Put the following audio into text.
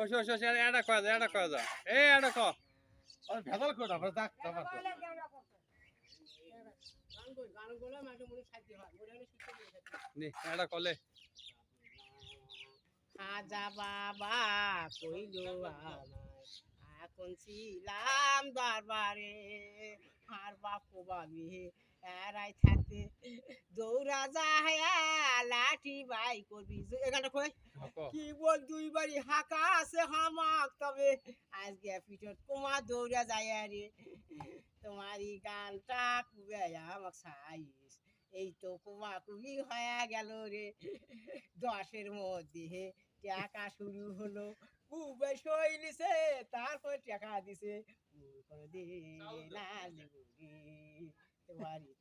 এটা কয়া যা এটা কয়া যা এই এটা ক ভেজাল করে আমরা যাক যাবার নি এটা কলে খাজা বাবা কইলো আমায় এখন ছিলাম দরবারে আর বাপু বাবি এরাই থাকতে দৌড়া যায় লাঠি বাই করবি এই গানটা কই কি বল দুইবারই হাঁকা আছে হামাক তবে আজকে পিঠত কুমা দৌড়া যায় রে তোমারই গানটা কুবে আমাক সাইস এই তো কুমা কুবি হয়ে গেল রে 10-এর মধ্যে টাকা শুরু হলো কুবে সইলিছে তারপর টাকা দিছে কোনদিন না তোমারই